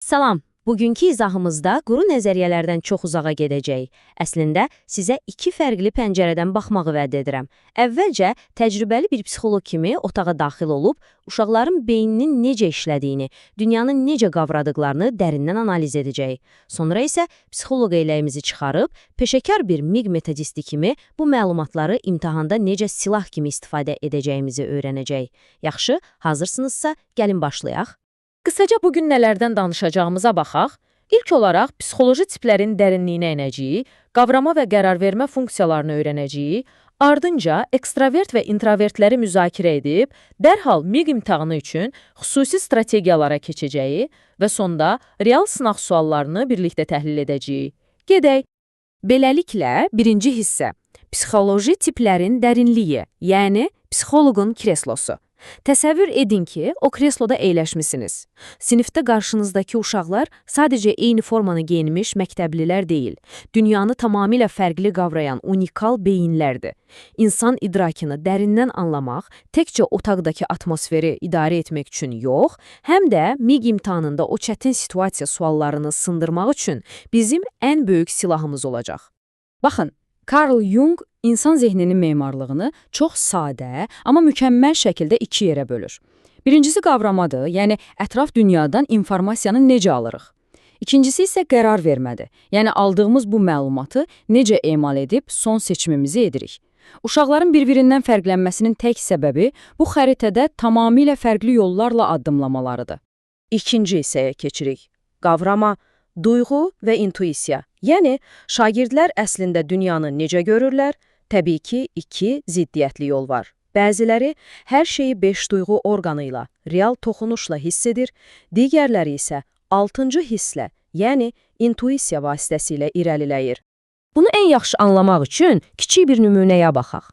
Salam, bugünkü izahımızda quru nəzəriyyələrdən çox uzağa gedəcəyik. Əslində, sizə iki fərqli pəncərədən baxmağı vəd edirəm. Əvvəlcə, təcrübəli bir psixoloq kimi otağa daxil olub, uşaqların beyninin necə işlədiyini, dünyanı necə qavradıqlarını dərindən analiz edəcəyik. Sonra isə psixoloq eyləyimizi çıxarıb, peşəkar bir miq metodisti kimi bu məlumatları imtahanda necə silah kimi istifadə edəcəyimizi öyrənəcəyik. Yaxşı, hazırsınızsa, gəlin başlayaq. Qısaca bugün nələrdən danışacağımıza baxaq. İlk olaraq psixoloji tiplərin dərinliyinə enəcəyik, qavrama və qərar vermə funksiyalarını öyrənəcəyik, ardınca ekstravert və introvertləri müzakirə edib, dərhal miq imtahanı üçün xüsusi strategiyalara keçəcəyik və sonda real sınaq suallarını birlikdə təhlil edəcəyik. Gedək. Beləliklə, birinci hissə. Psixoloji tiplərin dərinliyi, yəni psixoloqun kreslosu. Təsəvvür edin ki, o kresloda əyləşmisiniz. Sinifdə qarşınızdakı uşaqlar sadəcə eyni formanı geyinmiş məktəblilər deyil, dünyanı tamamilə fərqli qavrayan unikal beyinlərdir. İnsan idrakını dərindən anlamaq, təkcə otaqdakı atmosferi idarə etmək üçün yox, həm də miq imtahanında o çətin situasiya suallarını sındırmaq üçün bizim ən böyük silahımız olacaq. Baxın, Carl Jung insan zehninin memarlığını çox sadə, amma mükəmməl şəkildə iki yerə bölür. Birincisi qavramadır, yəni ətraf dünyadan informasiyanı necə alırıq. İkincisi isə qərar vermədir, yəni aldığımız bu məlumatı necə emal edib son seçimimizi edirik. Uşaqların bir-birindən fərqlənməsinin tək səbəbi bu xəritədə tamamilə fərqli yollarla addımlamalarıdır. İkinci hissəyə keçirik. Qavrama, duyğu və intuisiya. Yəni, şagirdlər əslində dünyanı necə görürlər? Təbii ki, iki ziddiyyətli yol var. Bəziləri hər şeyi beş duyğu orqanı ilə, real toxunuşla hiss edir, digərləri isə altıncı hisslə, yəni intuisiya vasitəsilə irəliləyir. Bunu ən yaxşı anlamaq üçün kiçik bir nümunəyə baxaq.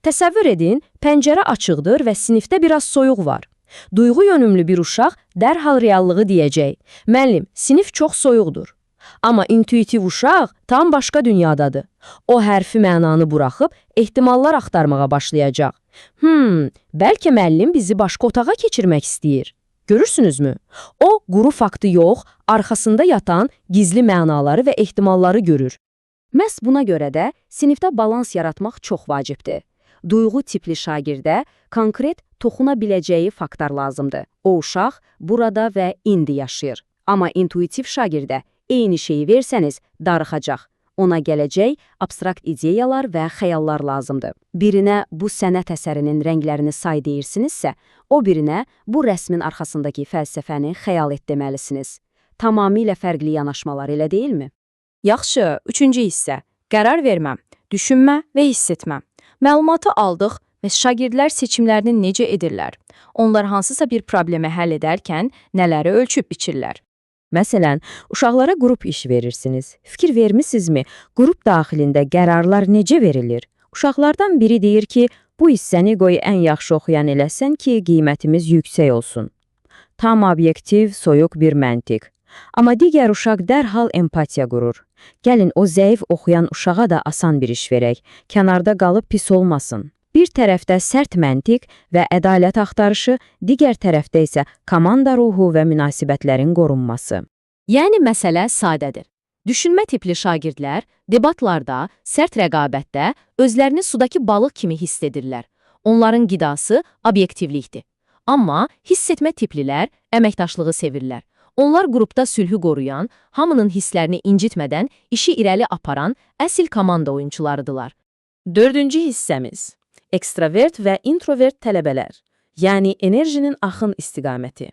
Təsəvvür edin, pəncərə açıqdır və sinifdə biraz soyuq var. Duyğu yönümlü bir uşaq dərhal reallığı deyəcək. Müəllim, sinif çox soyuqdur. Amma intuitiv uşaq tam başqa dünyadadır. O hərfi mənanı buraxıb ehtimallar axtarmağa başlayacaq. Bəlkə müəllim bizi başqa otağa keçirmək istəyir. Görürsünüzmü? O, quru faktı yox, arxasında yatan gizli mənaları və ehtimalları görür. Məhz buna görə də sinifdə balans yaratmaq çox vacibdir. Duyğu tipli şagirdə konkret toxuna biləcəyi faktor lazımdır. O uşaq burada və indi yaşayır. Amma intuitiv şagirdə eyni şeyi versəniz darıxacaq. Ona gələcək abstrakt ideyalar və xəyallar lazımdır. Birinə bu sənət əsərinin rənglərini say deyirsinizsə, o birinə bu rəsmin arxasındakı fəlsəfəni xəyal et deməlisiniz. Tamamilə fərqli yanaşmalar, elə deyilmi? Yaxşı, üçüncü hissə. Qərar vermə, düşünmə və hiss etmə. Məlumatı aldıq və şagirdlər seçimlərini necə edirlər? Onlar hansısa bir problemi həll edərkən nələri ölçüb biçirlər? Məsələn, uşaqlara qrup iş verirsiniz. Fikir vermisinizmi, qrup daxilində qərarlar necə verilir? Uşaqlardan biri deyir ki, bu hissəni qoy ən yaxşı oxuyan eləsən ki, qiymətimiz yüksək olsun. Tam obyektiv, soyuq bir məntiq. Amma digər uşaq dərhal empatiya qurur. Gəlin o zəif oxuyan uşağa da asan bir iş verək, kənarda qalıb pis olmasın. Bir tərəfdə sərt məntiq və ədalət axtarışı, digər tərəfdə isə komanda ruhu və münasibətlərin qorunması. Yəni məsələ sadədir. Düşünmə tipli şagirdlər debatlarda, sərt rəqabətdə özlərini sudakı balıq kimi hiss edirlər. Onların qidası obyektivlikdir. Amma hiss etmə tiplilər əməkdaşlığı sevirlər. Onlar qrupda sülhü qoruyan, hamının hisslərini incitmədən işi irəli aparan əsl komanda oyunçularıdırlar. Dördüncü hissəmiz. Ekstravert və introvert tələbələr, yəni enerjinin axın istiqaməti.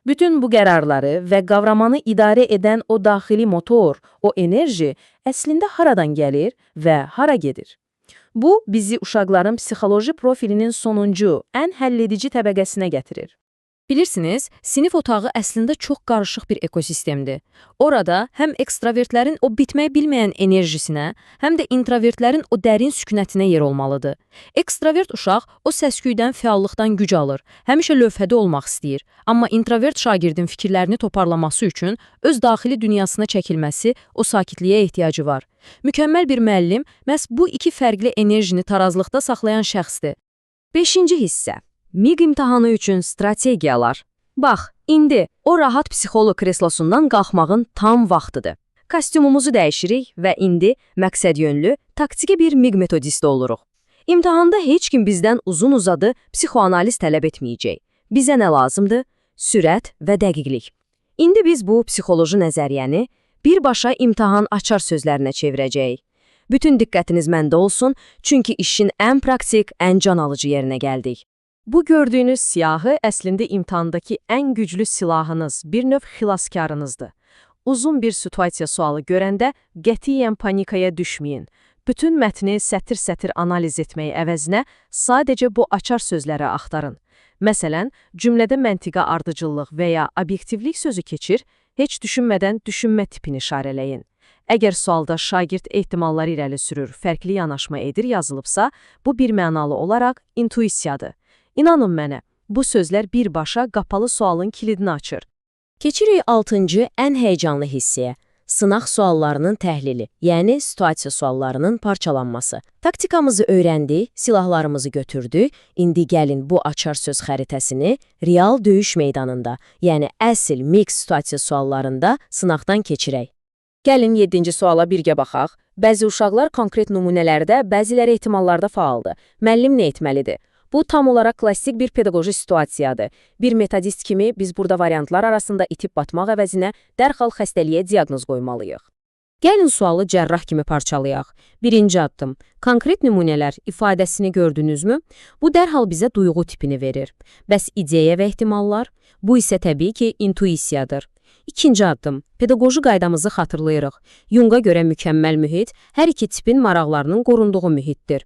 Bütün bu qərarları və qavramanı idarə edən o daxili motor, o enerji əslində haradan gəlir və hara gedir? Bu, bizi uşaqların psixoloji profilinin sonuncu, ən həlledici təbəqəsinə gətirir. Bilirsiniz, sinif otağı əslində çox qarışıq bir ekosistemdir. Orada həm ekstravertlərin o bitmək bilməyən enerjisinə, həm də introvertlərin o dərin sükunətinə yer olmalıdır. Ekstravert uşaq o səsküydən, fəallıqdan güc alır, həmişə lövhədə olmaq istəyir. Amma introvert şagirdin fikirlərini toparlaması üçün öz daxili dünyasına çəkilməsi, o sakitliyə ehtiyacı var. Mükəmməl bir müəllim məhz bu iki fərqli enerjini tarazlıqda saxlayan şəxsdir. Beşinci hissə. Miq imtahanı üçün strategiyalar. Bax, indi o rahat psixoloq kreslosundan qalxmağın tam vaxtıdır. Kostyumumuzu dəyişirik və indi məqsədyönlü, taktiki bir miq metodisti oluruq. İmtahanda heç kim bizdən uzun-uzadı psixoanaliz tələb etməyəcək. Bizə nə lazımdır? Sürət və dəqiqlik. İndi biz bu psixoloji nəzəriyyəni birbaşa imtahan açar sözlərinə çevirəcəyik. Bütün diqqətiniz məndə olsun, çünki işin ən praktik, ən can alıcı yerinə gəldik. Bu gördüyünüz siyahı əslində imtahandakı ən güclü silahınız, bir növ xilaskarınızdır. Uzun bir situasiya sualı görəndə qətiyyən panikaya düşməyin. Bütün mətni sətir-sətir analiz etməyi əvəzinə sadəcə bu açar sözləri axtarın. Məsələn, cümlədə məntiqə ardıcıllıq və ya obyektivlik sözü keçir, heç düşünmədən düşünmə tipini işarələyin. Əgər sualda şagird ehtimalları irəli sürür, fərqli yanaşma edir yazılıbsa, bu bir mənalı olaraq intuisiyadır. İnanın mənə, bu sözlər birbaşa qapalı sualın kilidini açır. Keçirik 6-cı ən həyecanlı hissəyə. Sınaq suallarının təhlili, yəni situasiya suallarının parçalanması. Taktikamızı öyrəndik, silahlarımızı götürdük, indi gəlin bu açar söz xəritəsini real döyüş meydanında, yəni əsl mix situasiya suallarında sınaqdan keçirək. Gəlin 7-ci suala birgə baxaq. Bəzi uşaqlar konkret nümunələrdə, bəziləri ehtimallarda faaldır. Müəllim nə etməlidir? Bu tam olaraq klassik bir pedaqoji situasiyadır. Bir metodist kimi biz burada variantlar arasında itib batmaq əvəzinə dərhal xəstəliyə diaqnoz qoymalıyıq. Gəlin sualı cərrah kimi parçalayaq. Birinci addım. Konkret nümunələr ifadəsini gördünüzmü? Bu dərhal bizə duyğu tipini verir. Bəs ideya və ehtimallar? Bu isə təbii ki, intuisiyadır. İkinci addım. Pedaqoji qaydamızı xatırlayırıq. Yunga görə mükəmməl mühit hər iki tipin maraqlarının qorunduğu mühitdir.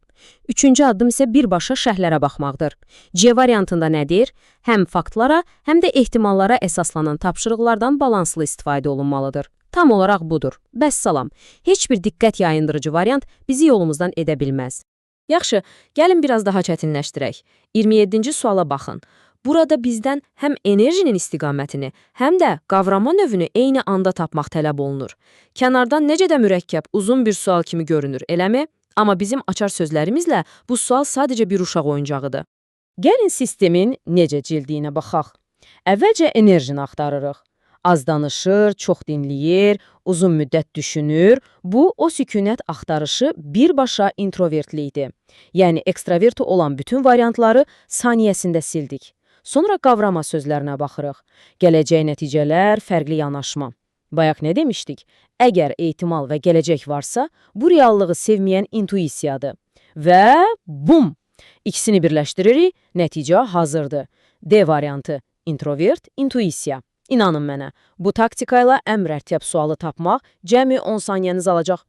Üçüncü addım isə birbaşa şərhlərə baxmaqdır. C variantında nədir? Həm faktlara, həm də ehtimallara əsaslanan tapşırıqlardan balanslı istifadə olunmalıdır. Tam olaraq budur. Bəssalam. Heç bir diqqət yayındırıcı variant bizi yolumuzdan edə bilməz. Yaxşı, gəlin biraz daha çətinləşdirək. 27-ci suala baxın. Burada bizdən həm enerjinin istiqamətini, həm də qavrama növünü eyni anda tapmaq tələb olunur. Kənardan necə də mürəkkəb, uzun bir sual kimi görünür, eləmi? Amma bizim açar sözlərimizlə bu sual sadəcə bir uşaq oyuncağıdır. Gəlin sistemin necə cildiyinə baxaq. Əvvəlcə enerjini axtarırıq. Az danışır, çox dinləyir, uzun müddət düşünür. Bu, o sükunət axtarışı birbaşa introvertlikdir. Yəni, ekstraverti olan bütün variantları saniyəsində sildik. Sonra qavrama sözlərinə baxırıq. Gələcək nəticələr, fərqli yanaşma. Bayaq nə demişdik? Əgər ehtimal və gələcək varsa, bu reallığı sevməyən intuisiyadır. Və bum! İkisini birləşdiririk, nəticə hazırdır. D variantı, introvert, intuisiya. İnanın mənə, bu taktika ilə ən mürəkkəb sualı tapmaq cəmi 10 saniyəniz alacaq.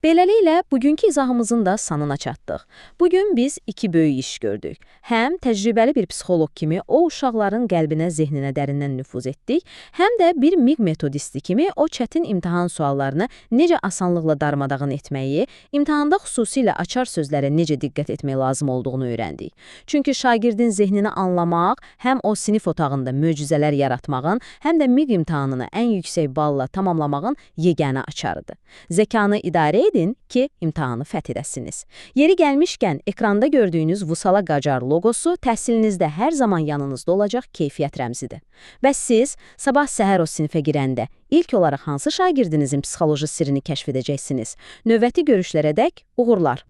Beləliklə, bugünkü izahımızın da sonuna çatdıq. Bugün biz iki böyük iş gördük. Həm təcrübəli bir psixoloq kimi o uşaqların qəlbinə, zehninə dərindən nüfuz etdik, həm də bir miq metodisti kimi o çətin imtahan suallarını necə asanlıqla darmadağın etməyi, imtahanda xüsusilə açar sözlərə necə diqqət etmək lazım olduğunu öyrəndik. Çünki şagirdin zehnini anlamaq, həm o sinif otağında möcüzələr yaratmağın, həm də miq imtahanını ən yüksək balla tamamlamağın yeganə açarıdır. Zəkanı idarə edin ki, imtahanı fəth edəsiniz. Yeri gəlmişkən, ekranda gördüyünüz Vusala Qacar logosu təhsilinizdə hər zaman yanınızda olacaq keyfiyyət rəmzidir. Bəs siz sabah səhər o sinifə girəndə ilk olaraq hansı şagirdinizin psixoloji sirrini kəşf edəcəksiniz? Növbəti görüşlərədək uğurlar.